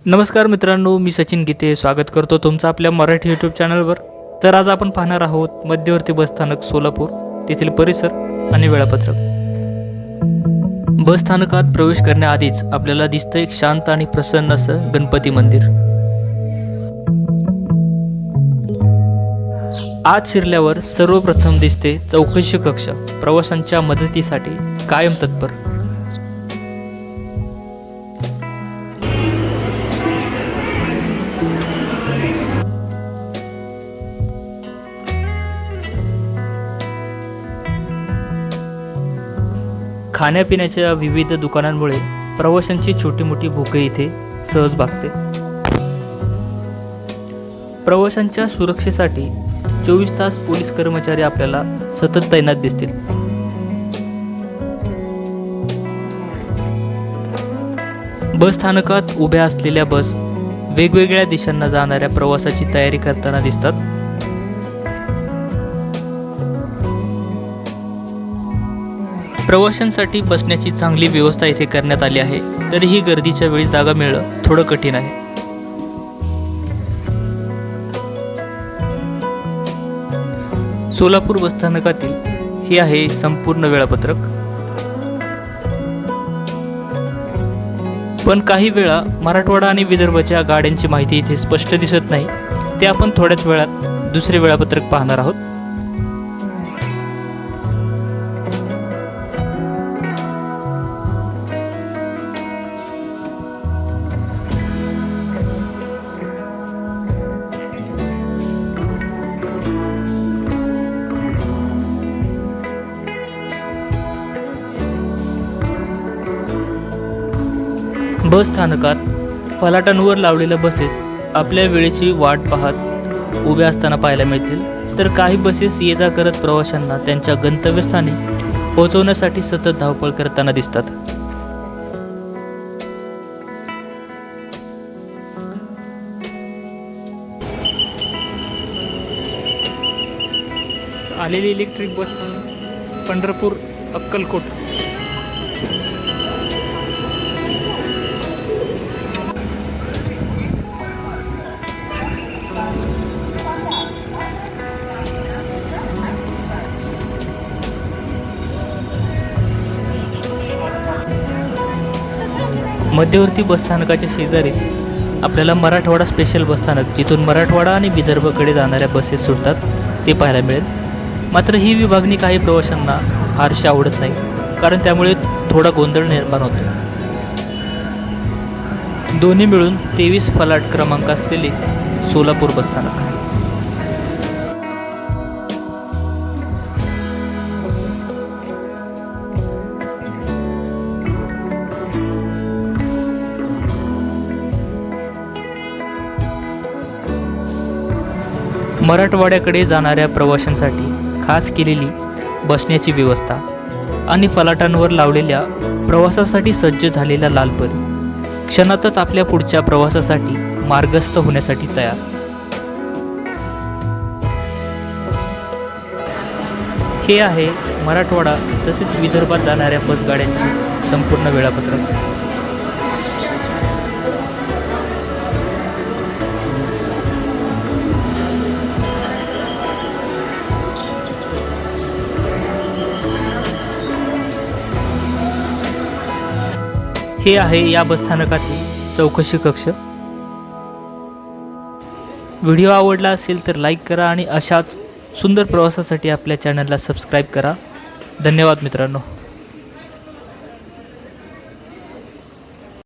नमस्कार मित्रांनो, मी सचिन गीते स्वागत करतो तुमचं आपल्या मराठी यूट्यूब चॅनलवर। तर आज आपण पाहणार आहोत मध्यवर्ती बसस्थानक सोलापूर तेथील परिसर आणि वेळापत्रक। बसस्थानकात प्रवेश करण्याआधीच आपल्याला दिसतं एक शांत आणि प्रसन्न असं गणपती मंदिर। आत शिरल्यावर सर्वप्रथम दिसते चौकशी कक्ष, प्रवाशांच्या मदतीसाठी कायम तत्पर। खाण्यापिण्याच्या विविध दुकानांमुळे प्रवाशांची छोटी मोठी भूकही इथे सहज भागते। प्रवाशांच्या सुरक्षेसाठी 24 तास पोलीस कर्मचारी आपल्याला सतत तैनात दिसतील। बस स्थानकात उभ्या असलेल्या बस वेगवेगळ्या दिशांना जाणाऱ्या प्रवासाची तयारी करताना दिसतात। प्रवाशांसाठी बसण्याची चांगली व्यवस्था इथे करण्यात आली आहे, तरीही गर्दीच्या वेळी जागा मिळणं थोडं कठीण आहे। सोलापूर बसस्थानकातील हे आहे संपूर्ण वेळापत्रक। पण काही वेळा मराठवाडा आणि विदर्भाच्या गाड्यांची माहिती इथे स्पष्ट दिसत नाही, ते आपण थोड्याच वेळात दुसरे वेळापत्रक पाहणार आहोत। बस स्थानकात फलाटांवर लावलेल्या बसेस आपल्या वेळेची वाट पाहत उभ्या असताना पाहायला मिळतील, तर काही बसेस ये जा करत प्रवाशांना त्यांच्या गंतव्यस्थानी पोहोचवण्यासाठी सतत धावपळ करताना दिसतात। आलेली इलेक्ट्रिक बस पंढरपूर अक्कलकोट। मध्यवर्ती बसस्थानकाच्या शेजारीच आपल्याला मराठवाडा स्पेशल बसस्थानक, जिथून मराठवाडा आणि विदर्भाकडे जाणाऱ्या बसेस सुटतात, ते पाहायला मिळेल। मात्र ही विभागणी काही प्रवाशांना फारशी आवडत नाही, कारण त्यामुळे थोडा गोंधळ निर्माण होतो। दोन्ही मिळून 23 फलाट क्रमांक असलेले सोलापूर बसस्थानक। मराठवाड्याकडे जाणाऱ्या प्रवाशांसाठी खास केलेली बसण्याची व्यवस्था आणि फलाटांवर लावलेल्या प्रवासासाठी सज्ज झालेला लालपरी क्षणातच आपल्या पुढच्या प्रवासासाठी मार्गस्थ होण्यासाठी तयार। हे आहे मराठवाडा तसेच विदर्भात जाणाऱ्या बसगाड्यांचे संपूर्ण वेळापत्रक। हे आहे या बसस्थानकातील चौकशी कक्ष। व्हिडिओ आवडला असेल तर लाईक करा आणि अशाच सुंदर प्रवासासाठी आपल्या चॅनलला सबस्क्राईब करा। धन्यवाद मित्रांनो।